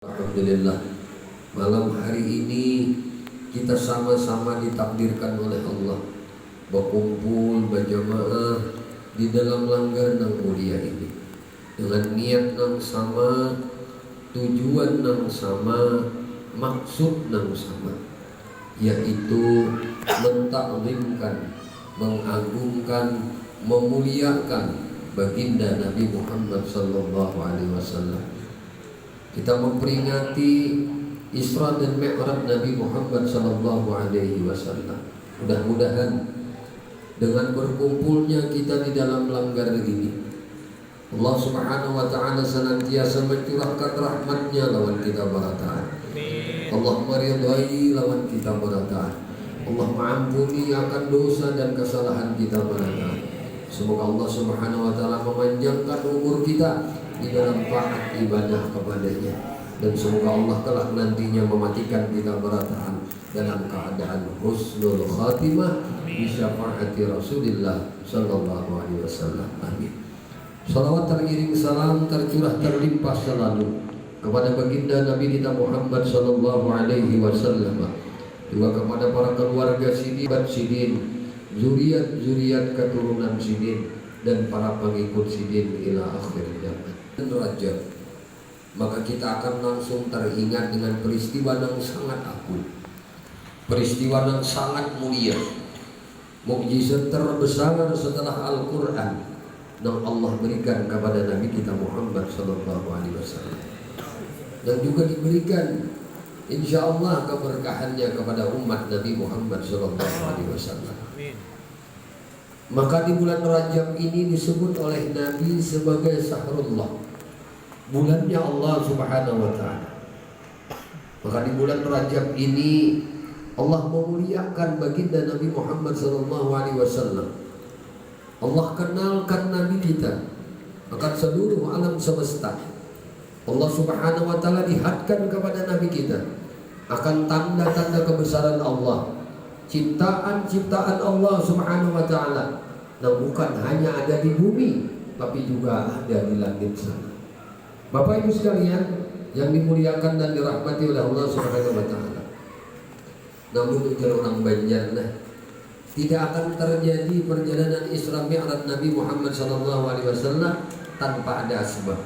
Alhamdulillah, malam hari ini kita sama-sama ditakdirkan oleh Allah berkumpul berjamaah di dalam langgar yang mulia ini dengan niat yang sama, tujuan yang sama, maksud yang sama, yaitu mentaklimkan, mengagungkan, memuliakan baginda Nabi Muhammad SAW. Kita memperingati Isra dan Mi'raj Nabi Muhammad SAW. Mudah-mudahan dengan berkumpulnya kita di dalam langgar ini, Allah Subhanahu wa Ta'ala senantiasa mencurahkan rahmatnya lawan kita berataan. Allah meridai lawan kita berataan. Allah mengampuni akan dosa dan kesalahan kita berataan. Semoga Allah Subhanahu wa Ta'ala memanjangkan umur kita di dalam taat ibadah kepadanya, dan semoga Allah telah nantinya mematikan kita berataan dalam keadaan husnul khatimah bi syafaati Rasulillah sallallahu alaihi wasallam. Amin. Salawat teriring salam tercurah terlimpah selalu kepada baginda Nabi kita Muhammad sallallahu alaihi wasallam, juga kepada para keluarga sidin, zuriat keturunan sidin, dan para pengikut sidin ila akhir zaman. Rajab, maka kita akan langsung teringat dengan peristiwa yang sangat agung, peristiwa yang sangat mulia, mukjizat terbesar setelah Al-Quran yang Allah berikan kepada Nabi kita Muhammad SAW, dan juga diberikan insya Allah keberkahannya kepada umat Nabi Muhammad SAW. Maka di bulan Rajab ini disebut oleh Nabi sebagai Syahrullah, bulannya Allah Subhanahu wa Ta'ala. Maka di bulan Rajab ini Allah memuliakan baginda Nabi Muhammad SAW. Allah kenalkan Nabi kita akan seluruh alam semesta. Allah Subhanahu wa Ta'ala lihatkan kepada Nabi kita akan tanda-tanda kebesaran Allah, ciptaan-ciptaan Allah Subhanahu wa Ta'ala, yang bukan hanya ada di bumi tapi juga ada di langit sana. Bapak Ibu sekalian yang dimuliakan dan dirahmati oleh Allah Subhanahu wa Ta'ala, namun ujar orang Banjar, tidak akan terjadi perjalanan Isra Mi'raj Nabi Muhammad SAW tanpa ada asbab.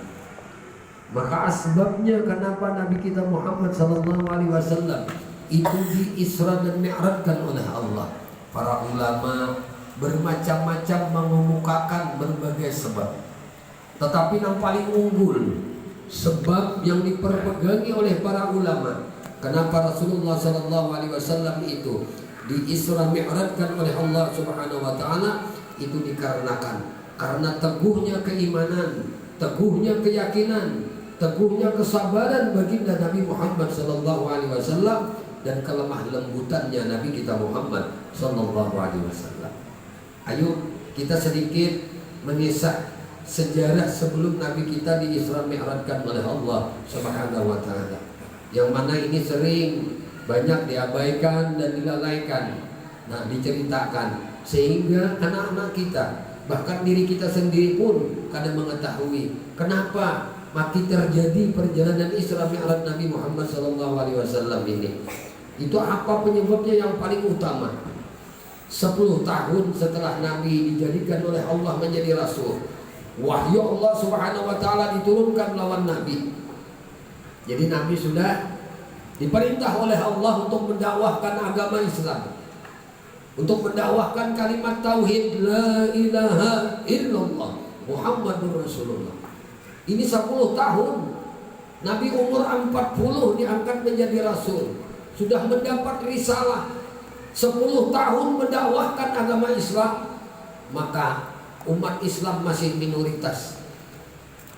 Maka asbabnya kenapa Nabi kita Muhammad SAW itu di Isra dan Mi'rajkan oleh Allah. Para ulama bermacam-macam mengemukakan berbagai sebab, tetapi yang paling unggul, sebab yang diperpegangi oleh para ulama, kenapa Rasulullah SAW itu di Isra Mi'rajkan oleh Allah Subhanahu wa Ta'ala, itu dikarenakan karena teguhnya keimanan, teguhnya keyakinan, teguhnya kesabaran baginda Nabi Muhammad SAW, dan kelemah lembutannya Nabi kita Muhammad SAW. Ayo kita sedikit mengisah sejarah sebelum Nabi kita di Isra Mi'rajkan oleh Allah Subhanahu wa Ta'ala, yang mana ini sering banyak diabaikan dan dilalaikan. Diceritakan sehingga anak-anak kita, bahkan diri kita sendiri pun kadang mengetahui kenapa makin terjadi perjalanan Isra Mi'raj Nabi Muhammad SAW ini. Itu apa penyebabnya yang paling utama? 10 tahun setelah Nabi dijadikan oleh Allah menjadi Rasul, wahyu Allah Subhanahu wa Ta'ala diturunkan lawan Nabi. Jadi Nabi sudah diperintah oleh Allah untuk mendakwahkan agama Islam, untuk mendakwahkan kalimat tauhid la ilaha illallah Muhammadur Rasulullah. Ini 10 tahun Nabi umur 40 diangkat menjadi Rasul, sudah mendapat risalah. 10 tahun mendakwahkan agama Islam, maka umat Islam masih minoritas.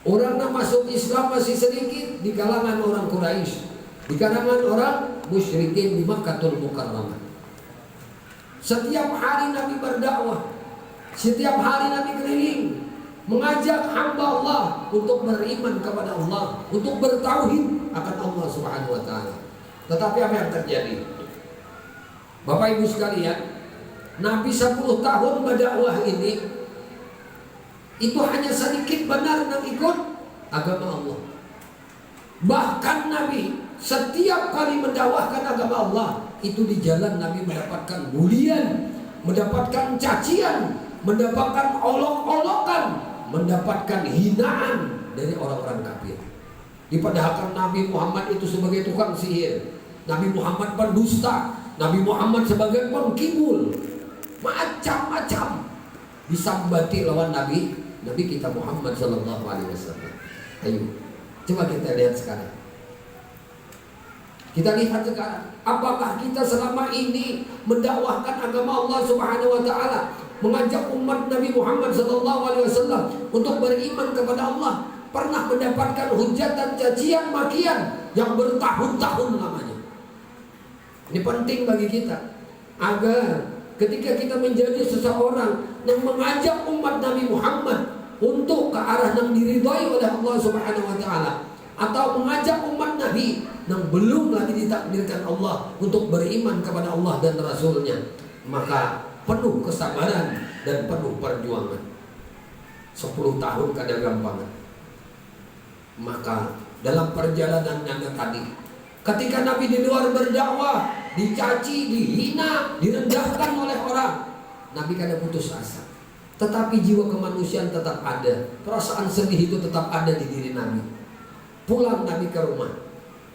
Orang yang masuk Islam masih sedikit di kalangan orang Quraisy, di kalangan orang musyrikin di Makkahul Mukarramah. Setiap hari Nabi berdakwah, setiap hari Nabi keliling mengajak hamba Allah untuk beriman kepada Allah, untuk bertauhid akan Allah Subhanahu wa Ta'ala. Tetapi apa yang terjadi? Bapak Ibu sekalian, Nabi 10 tahun berdakwah ini, itu hanya sedikit benar yang ikut agama Allah. Bahkan Nabi setiap kali mendakwahkan agama Allah, itu di jalan Nabi mendapatkan bulian, mendapatkan cacian, mendapatkan olok-olokan, mendapatkan hinaan dari orang-orang kafir. Dipadahkan Nabi Muhammad itu sebagai tukang sihir, Nabi Muhammad pendusta, Nabi Muhammad sebagai pengkibul, macam-macam disambati lawan Nabi kita Muhammad Sallallahu Alaihi Wasallam. Ayo, coba kita lihat sekarang. Kita lihat sekarang, apakah kita selama ini mendakwahkan agama Allah Subhanahu Wa Taala, mengajak umat Nabi Muhammad Sallallahu Alaihi Wasallam untuk beriman kepada Allah, pernah mendapatkan hujatan, cacian, makian yang bertahun-tahun lamanya? Ini penting bagi kita agar ketika kita menjadi seseorang yang mengajak umat Nabi Muhammad untuk ke arah yang diridhai oleh Allah Subhanahu Wa Taala, atau mengajak umat Nabi yang belum lagi ditakdirkan Allah untuk beriman kepada Allah dan Rasulnya, maka penuh kesabaran dan penuh perjuangan. 10 tahun kadang gampang. Maka dalam perjalanan yang tadi, ketika Nabi di luar berdakwah, dicaci, dihina, direndahkan oleh orang, Nabi kadang putus asa. Tetapi jiwa kemanusiaan tetap ada, perasaan sedih itu tetap ada di diri Nabi. Pulang Nabi ke rumah,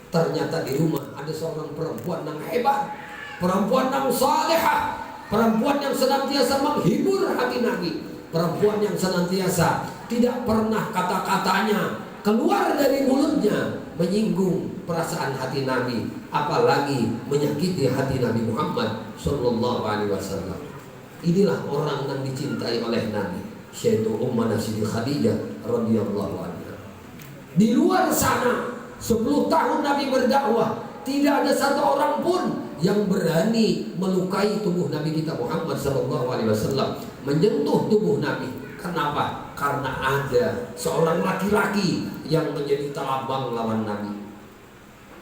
ternyata di rumah ada seorang perempuan yang hebat, perempuan yang salehah, perempuan yang senantiasa menghibur hati Nabi, perempuan yang senantiasa tidak pernah kata-katanya keluar dari mulutnya menyinggung perasaan hati Nabi, apalagi menyakiti hati Nabi Muhammad Sallallahu Alaihi Wasallam. Inilah orang yang dicintai oleh Nabi, yaitu Ummuna Siti Khadijah radhiyallahu anha. Di luar sana 10 tahun Nabi berdakwah, tidak ada satu orang pun yang berani melukai tubuh Nabi kita Muhammad Sallallahu Alaihi Wasallam, menyentuh tubuh Nabi. Kenapa? Karena ada seorang laki-laki yang menjadi talabang lawan Nabi,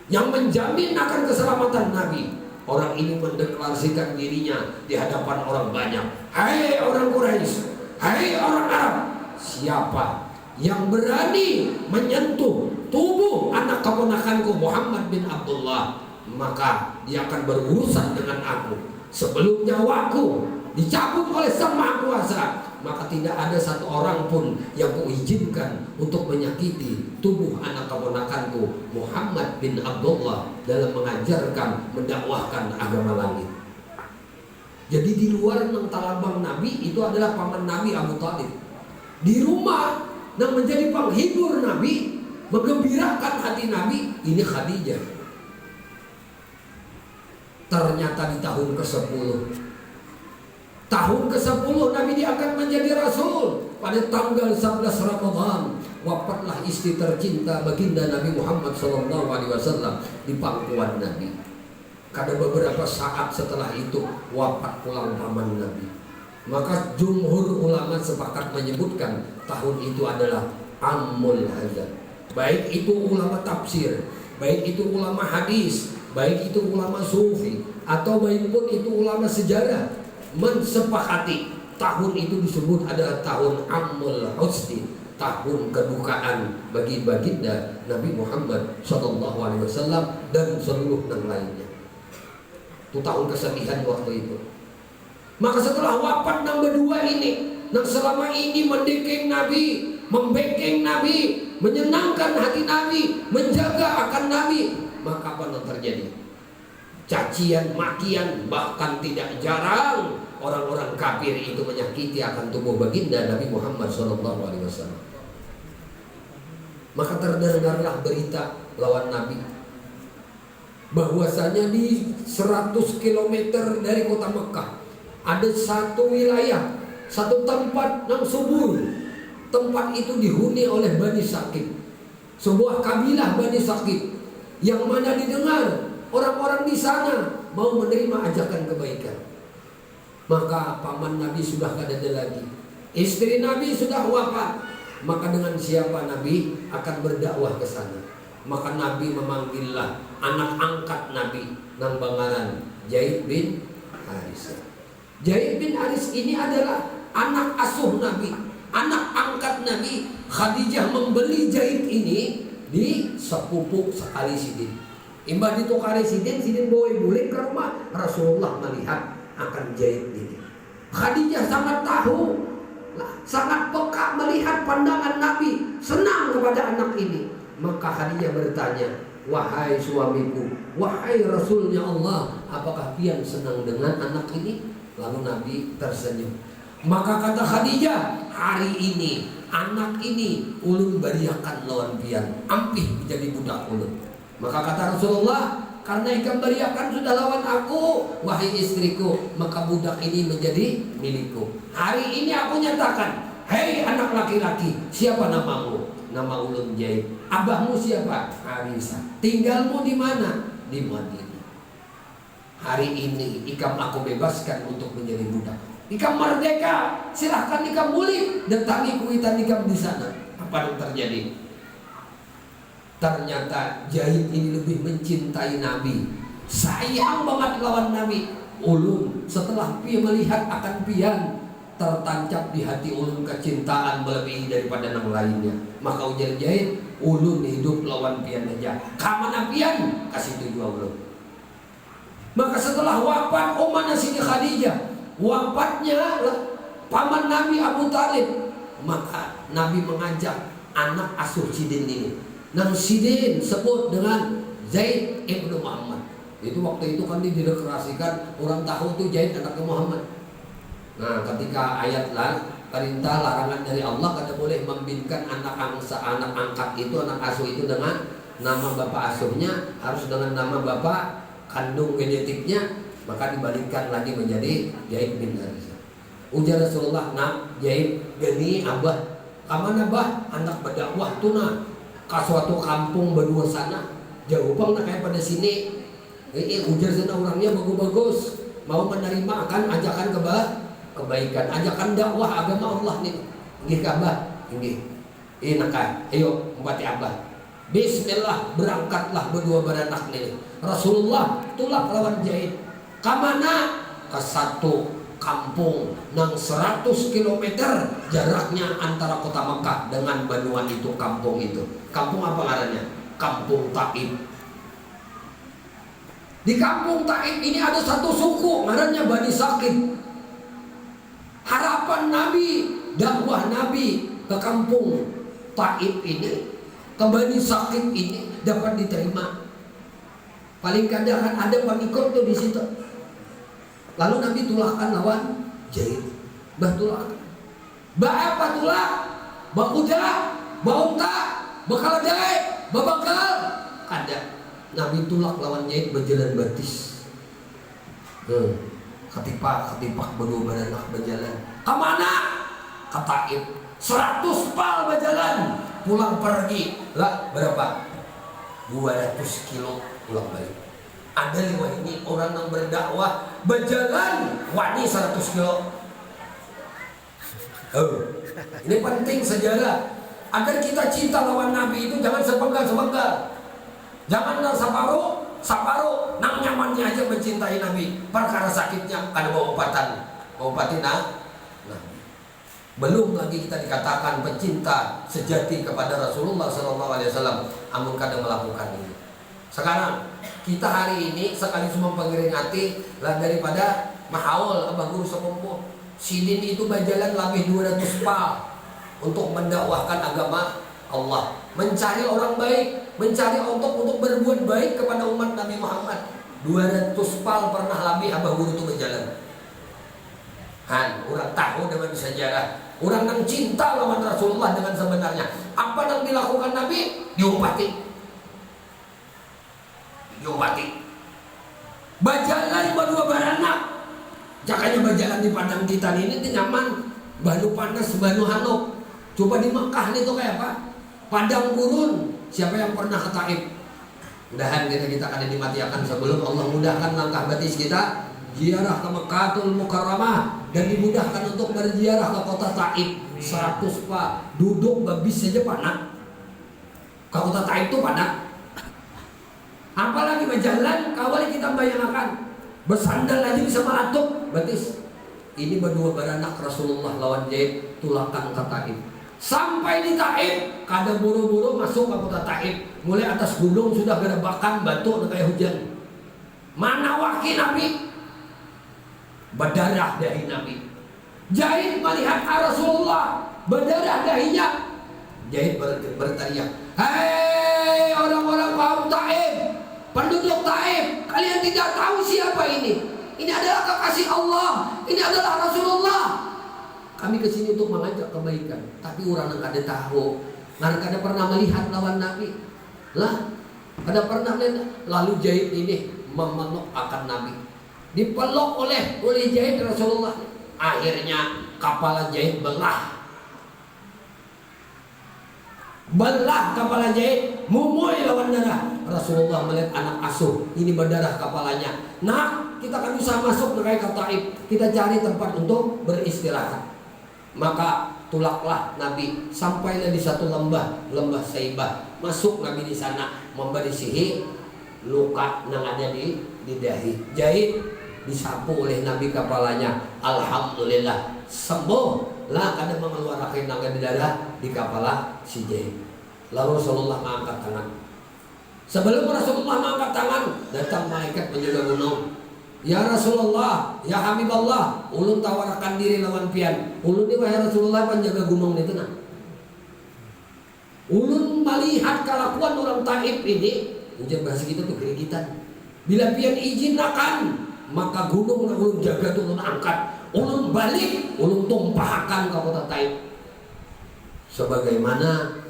yang menjamin akan keselamatan Nabi. Orang ini mendeklarasikan dirinya di hadapan orang banyak. Hai orang Quraisy, hai orang Arab, siapa yang berani menyentuh tubuh anak keponakanku Muhammad bin Abdullah, maka dia akan berurusan dengan aku sebelum nyawaku dicabut oleh Sang Maha Kuasa. Maka tidak ada satu orang pun yang kuizinkan untuk menyakiti tubuh anak keponakanku Muhammad bin Abdullah dalam mengajarkan, mendakwahkan agama langit. Jadi di luar nang talabang Nabi itu adalah paman Nabi Abu Thalib. Di rumah yang menjadi penghibur Nabi, menggembirakan hati Nabi, ini Khadijah. Ternyata di tahun ke-10, tahun ke-10 Nabi diangkat menjadi Rasul. Pada tanggal 11 Ramadan wafatlah istri tercinta baginda Nabi Muhammad SAW di pangkuan Nabi. Kada beberapa saat setelah itu wafat pulang paman Nabi. Maka jumhur ulama sepakat menyebutkan tahun itu adalah Amul Hazan. Baik itu ulama tafsir, baik itu ulama hadis, baik itu ulama sufi, atau baik pun itu ulama sejarah, mensepakati tahun itu disebut adalah tahun Amul Husni, tahun kedukaan bagi baginda Nabi Muhammad SAW dan seluruh yang lainnya. Itu tahun kesedihan waktu itu. Maka setelah wafat yang berdua ini, yang selama ini mendekeng Nabi, membekeng Nabi, menyenangkan hati Nabi, menjaga akan Nabi, maka apa yang terjadi? Cacian, makian, bahkan tidak jarang orang-orang kafir itu menyakiti akan tubuh baginda Nabi Muhammad SAW. Maka terdengarlah berita lawan Nabi, bahwasanya di 100 km dari kota Mekah ada satu wilayah, satu tempat yang subur. Tempat itu dihuni oleh Bani Saqif, sebuah kabilah Bani Saqif, yang mana didengar orang-orang di sana mau menerima ajakan kebaikan. Maka paman Nabi sudah tidak ada lagi, istri Nabi sudah wafat. Maka dengan siapa Nabi akan berdakwah ke sana? Maka Nabi memanggillah anak angkat Nabi nang bangaran Zaid bin Haris. Zaid bin Haris ini adalah anak asuh Nabi, anak angkat Nabi. Khadijah membeli Zaid ini di sepupu sekali sidin. Imbah ditukari sidin bawa bulik ke rumah. Rasulullah melihat akan Zaid ini. Khadijah sangat tahu, sangat peka melihat pandangan Nabi, senang kepada anak ini. Maka Khadijah bertanya, wahai suamiku, wahai Rasulnya Allah, apakah pian senang dengan anak ini? Lalu Nabi tersenyum. Maka kata Khadijah, hari ini anak ini ulun bariakan lawan pian, ampih menjadi budak ulun. Maka kata Rasulullah, karena ikam bariakan sudah lawan aku, wahai istriku, maka budak ini menjadi milikku. Hari ini aku nyatakan, hei anak laki-laki, siapa namamu? Nama ulun Zaid. Abahmu siapa? Harisa. Tinggalmu di mana? Di Madinah. Hari ini ikam aku bebaskan untuk menjadi budak. Ikam merdeka, silahkan ikam mulik, datangi kuitan ikam di sana. Apa yang terjadi? Ternyata Zaid ini lebih mencintai Nabi, sayang banget lawan Nabi. Ulun setelah pian melihat akan pian, tertancap di hati ulun kecintaan melebihi daripada yang lainnya. Maka ujar Zaid, ulun hidup lawan pian aja. Kamana pian kasih tujuh ulun. Maka setelah wafat Ummah Siti Khadijah, wafatnya paman Nabi Abu Talib, maka Nabi mengajak anak asuh sidin ini. Nang sidin sebut dengan Zaid ibnu Muhammad. Itu waktu itu kan dideklarasikan orang tahu tuh Zaid anaknya Muhammad. Nah, ketika ayat perintah larangan dari Allah kada boleh membinkan anak angkat itu, anak asuh itu dengan nama bapak asuhnya, harus dengan nama bapak kandung genetiknya, maka dibalikkan lagi menjadi Zaid bin Harithah. Ujar Rasulullah, nak Zaid geni abah, kamana abah anak berdakwah tuna ke suatu kampung berdua sana, jauh bang kayak pada sini. Ujar sana orangnya bagus-bagus, mau menerima akan ajakan kebaikan, ajakan dakwah agama Allah nih. Nggih kabah, nggih. Nakah, ayo umpati abah. Bismillah, berangkatlah berdua beranak nih. Rasulullah tulak lawan Zaid. Kamana? Ke satu kampung nang 100 km jaraknya antara kota Mekah dengan Banuan itu, kampung itu. Kampung apa ngarannya? Kampung Taib. Di kampung Taib ini ada satu suku ngarannya Bani Saqif. Harapan Nabi, dakwah Nabi ke kampung Taib ini, ke Bani Saqif ini dapat diterima. Paling kadang kan ada pengikut tuh di situ. Lalu Nabi tulahkan lawan Zaid. Bah tulahkan. Bah apa tulah? Bah kuda, bah unta, bakal jahit, bah bakal. Ada. Nabi tulak lawan Zaid berjalan batis. Ketipak berdua beranak berjalan. Kemana? Ke Taib. 100 pal berjalan. Pulang pergi. Lah berapa? 200 kilo pulang balik. Ada lewat ini orang yang berdakwah berjalan wani 100 kilo. Ini penting sejarah agar kita cinta lawan Nabi itu jangan sepenggal. Jangan saparu nang nyamannya aja mencintai Nabi. Perkara sakitnya kada mau obatin Nabi. Belum lagi kita dikatakan pecinta sejati kepada Rasulullah SAW, amun kada melakukan ini. Sekarang kita hari ini sekali semua pengeringati lah daripada mahaul abah guru sepupu sidin itu berjalan lebih 200 pal untuk mendakwahkan agama Allah, mencari orang baik, mencari untuk berbuat baik kepada umat Nabi Muhammad. 200 pal pernah lebih abah guru itu berjalan. Orang tahu dengan sejarah, orang yang cinta lawan Rasulullah dengan sebenarnya. Apa yang dilakukan Nabi? Diumpati. Berjalan berdua beranak. Jakanya berjalan di padang Titan ini nyaman. Banu panas, banu hanok. Coba di Mekah itu kayak apa? Padang gurun. Siapa yang pernah ke Taib? Mudahan kita ada dimatiakan sebelum Allah mudahkan langkah batis kita ziarah ke Mekahul Mukarramah dan dimudahkan untuk berziarah ke kota Taib. 100 pak duduk babis saja panas. Ke kota Taib itu panas. Apalagi berjalan, kawali kita bayangkan bersandal aja bisa melatuk batis. Ini berdua beranak Rasulullah lawan Zaid tulakan ke Taib. Sampai di Taif, kada buru-buru masuk ke kota Taif. Mulai atas gunung sudah gerebakan batu kayak hujan. Mana wakil Nabi? Berdarah dahi Nabi. Zaid melihat Rasulullah berdarah dahinya. Zaid berteriak, "Hei orang-orang kaum Taif, penduduk Taif, kalian tidak tahu siapa ini? Ini adalah kekasih Allah, ini adalah Rasulullah. Kami kesini untuk mengajak kebaikan, tapi orang yang kada tahu, kada pernah melihat lawan Nabi. Lah, kada pernah melihat. Lalu Zaid ini memeluk akan Nabi, dipeluk oleh Zaid Rasulullah. Akhirnya kepala Zaid belah kepala Zaid, mumui lawan darah. Rasulullah melihat anak asuh ini berdarah kepalanya. Nah, kita kan bisa masuk ke Taif, kita cari tempat untuk beristirahat. Maka tulaklah Nabi, sampailah di satu lembah Saibah. Masuk Nabi di sana memberisihi luka yang ada di dahi. Zaid disapu oleh Nabi kepalanya. Alhamdulillah sembuh. Lah kada mengeluarkan naga di darah di kepala si Zaid. Lalu Rasulullah mengangkat tangan. Sebelum Rasulullah mengangkat tangan, datang malaikat penjaga gunung. Ya Rasulullah, ya Habiballah, ulun tawarakan diri lawan pian. Ulun ni wahai Rasulullah penjaga gunung ni tenang. Ulun melihat kelakuan orang Taif ini, ujar bahasa kita tuh kerigitan. Bila pian izin akan, maka gunung yang ulun jaga tu ulun angkat. Ulun balik, ulun tumpahkan ke kota Taif. Sebagaimana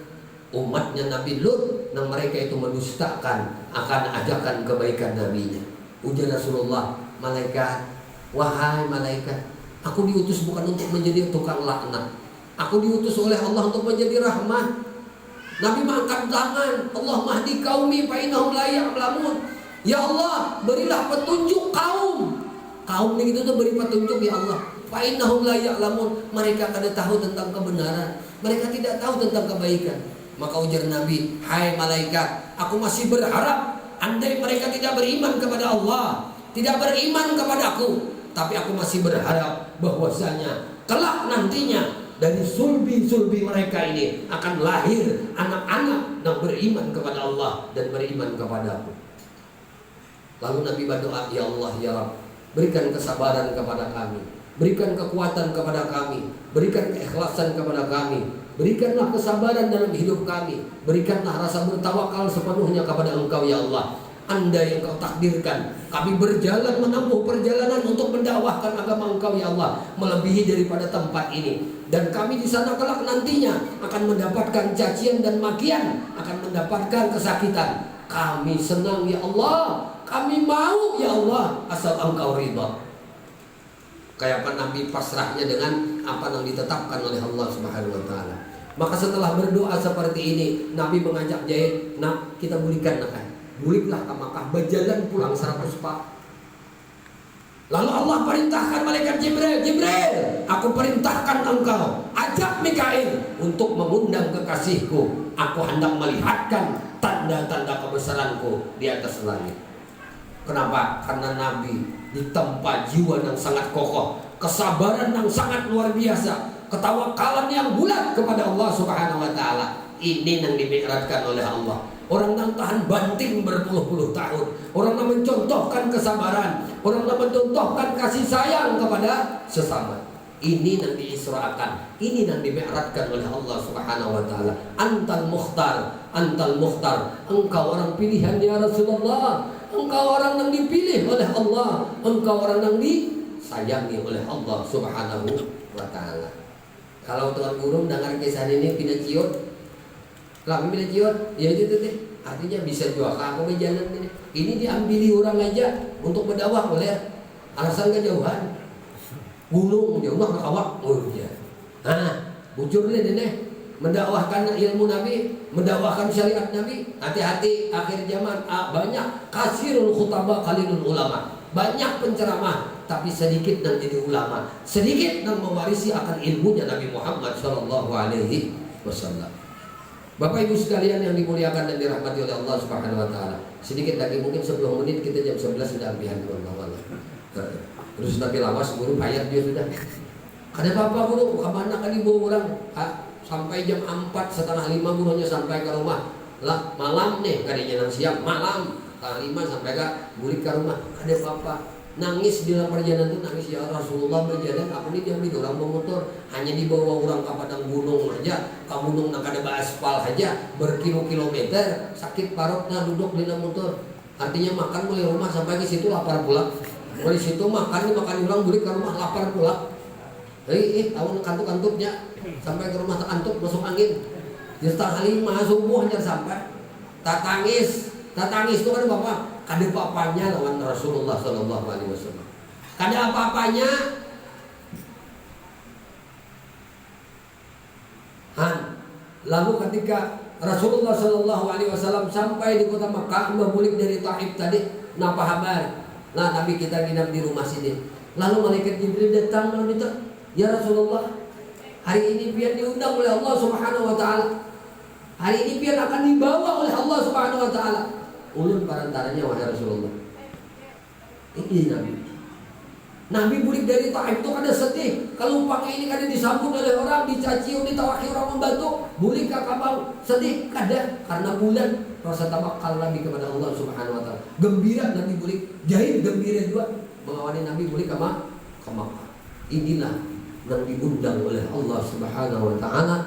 umatnya Nabi Lut, yang mereka itu mendustakan akan ajakan kebaikan Nabi-Nya. Ujar Rasulullah, malaikat, wahai malaikat, aku diutus bukan untuk menjadi tukang laknat. Aku diutus oleh Allah untuk menjadi rahmat. Nabi mengangkat tangan, Allah mahdi qaumi fa innahum la ya'lamun. Ya Allah, berilah petunjuk kaum. Kaum ini itu beri petunjuk ya Allah. Fa innahum la ya'lamun. Mereka tidak tahu tentang kebenaran. Mereka tidak tahu tentang kebaikan. Maka ujar Nabi, hai malaikat, aku masih berharap andai mereka tidak beriman kepada Allah, tidak beriman kepadaku, tapi aku masih berharap bahwasanya kelak nantinya dari sulbi-sulbi mereka ini akan lahir anak-anak yang beriman kepada Allah dan beriman kepadaku. Lalu Nabi berdoa, ya Allah ya Rabb, berikan kesabaran kepada kami, berikan kekuatan kepada kami, berikan keikhlasan kepada kami, berikanlah kesabaran dalam hidup kami, berikanlah rasa bertawakal sepenuhnya kepada Engkau ya Allah. Anda yang Kau takdirkan kami berjalan menempuh perjalanan untuk mendakwahkan agama Engkau ya Allah, melebihi daripada tempat ini, dan kami di sana kelak nantinya akan mendapatkan cacian dan makian, akan mendapatkan kesakitan. Kami senang ya Allah, kami mau ya Allah, asal Engkau ridha. Kayak apa Nabi pasrahnya dengan apa yang ditetapkan oleh Allah Subhanahu wa taala. Maka setelah berdoa seperti ini, Nabi mengajak Zaid, "Nak, kita bulikan nak. Buliklah ke Makkah, berjalan pulang 100 pak." Lalu Allah perintahkan malaikat Jibril, "Jibril, aku perintahkan engkau ajak Mikail untuk mengundang kekasihku. Aku hendak melihatkan tanda-tanda kebesaranku di atas langit." Kenapa? Karena Nabi ditempa jiwa yang sangat kokoh, kesabaran yang sangat luar biasa, ketawakalan yang bulat kepada Allah Subhanahu wa taala. Ini yang dimi'rajkan oleh Allah. Orang yang tahan banting berpuluh-puluh tahun, orang yang mencontohkan kesabaran, orang yang mencontohkan kasih sayang kepada sesama. Ini yang diisrakan, ini yang dimi'rajkan oleh Allah Subhanahu wa taala. Antal Mukhtar, antal Mukhtar. Engkau orang pilihan ya Rasulullah. Engkau orang yang dipilih oleh Allah, engkau orang yang disayangi oleh Allah Subhanahu wa taala. Kalau tuan guru dengar kisah ini pindah ciut, lah pindah ciut, ya itu teh. Artinya bisa juga aku ke jalan ini. Ini diambili orang aja untuk berdakwah oleh alasan kejauhan. Gunung jauh mah awak, oh ya. Nah, bujurnya deh. Mendakwahkan ilmu Nabi, mendakwahkan syariat Nabi. Hati-hati akhir zaman banyak kasirul khutbah qalilul ulama. Banyak penceramah tapi sedikit yang jadi ulama, sedikit yang mewarisi akan ilmunya Nabi Muhammad sallallahu alaihi wasallam. Bapak Ibu sekalian yang dimuliakan dan dirahmati oleh Allah Subhanahu wa taala. Sedikit lagi mungkin 10 menit kita jam 11 sudah ambihan Allah. Terus Nabi lawas guru bayar dia sudah. Kada apa-apa guru, kemana kali bawa orang? sampai jam 4 setengah 5 buruhnya sampai ke rumah. Lah malam nih kadinya nang siang malam setengah 5 sampai ke balik ke rumah. Ada apa? Nangis di dalam perjalanan itu nangis, ya Rasulullah berjalan apa nih diambil orang memotor, hanya dibawa orang ke padang gunung aja, ke gunung nak ada aspal aja berkilo-kilometer, sakit parutnya duduk di dalam motor. Artinya makan mulai rumah sampai ke situ lapar pula. Mulai situ makan ulang balik ke rumah lapar pula. Tahun kantuk-kantuknya sampai ke rumah tak kantuk masuk angin. Di setengah 5 subuh hanya sampai. Tak tangis itu kan bapak. Ada apa-apanya lawan Rasulullah Sallallahu Alaihi Wasallam. Ada apa-apanya. Lalu ketika Rasulullah Sallallahu Alaihi Wasallam sampai di kota Makkah, berbulik dari Taif tadi, napa kabar? Nah, Nabi kita nginap di rumah sini. Lalu malaikat Jibril datang lalu minta, ya Rasulullah, hari ini biar diundang oleh Allah Subhanahu Wa Taala. Hari ini biar akan dibawa oleh Allah Subhanahu Wa Taala. Ulun parantaranya wahai Rasulullah. Ini Nabi bulik dari Taif itu kada sedih. Kalau pakai ini kada disambut oleh orang, dicaci, ditawaki orang membantu, bulik ke kabau sedih kada, karena bulan rasa tawakal Nabi kepada Allah Subhanahu Wa Taala. Gembira Nabi bulik, jahit gembira juga mengawali Nabi bulik ke Makkah. Inilah yang diundang oleh Allah Subhanahu Wa Taala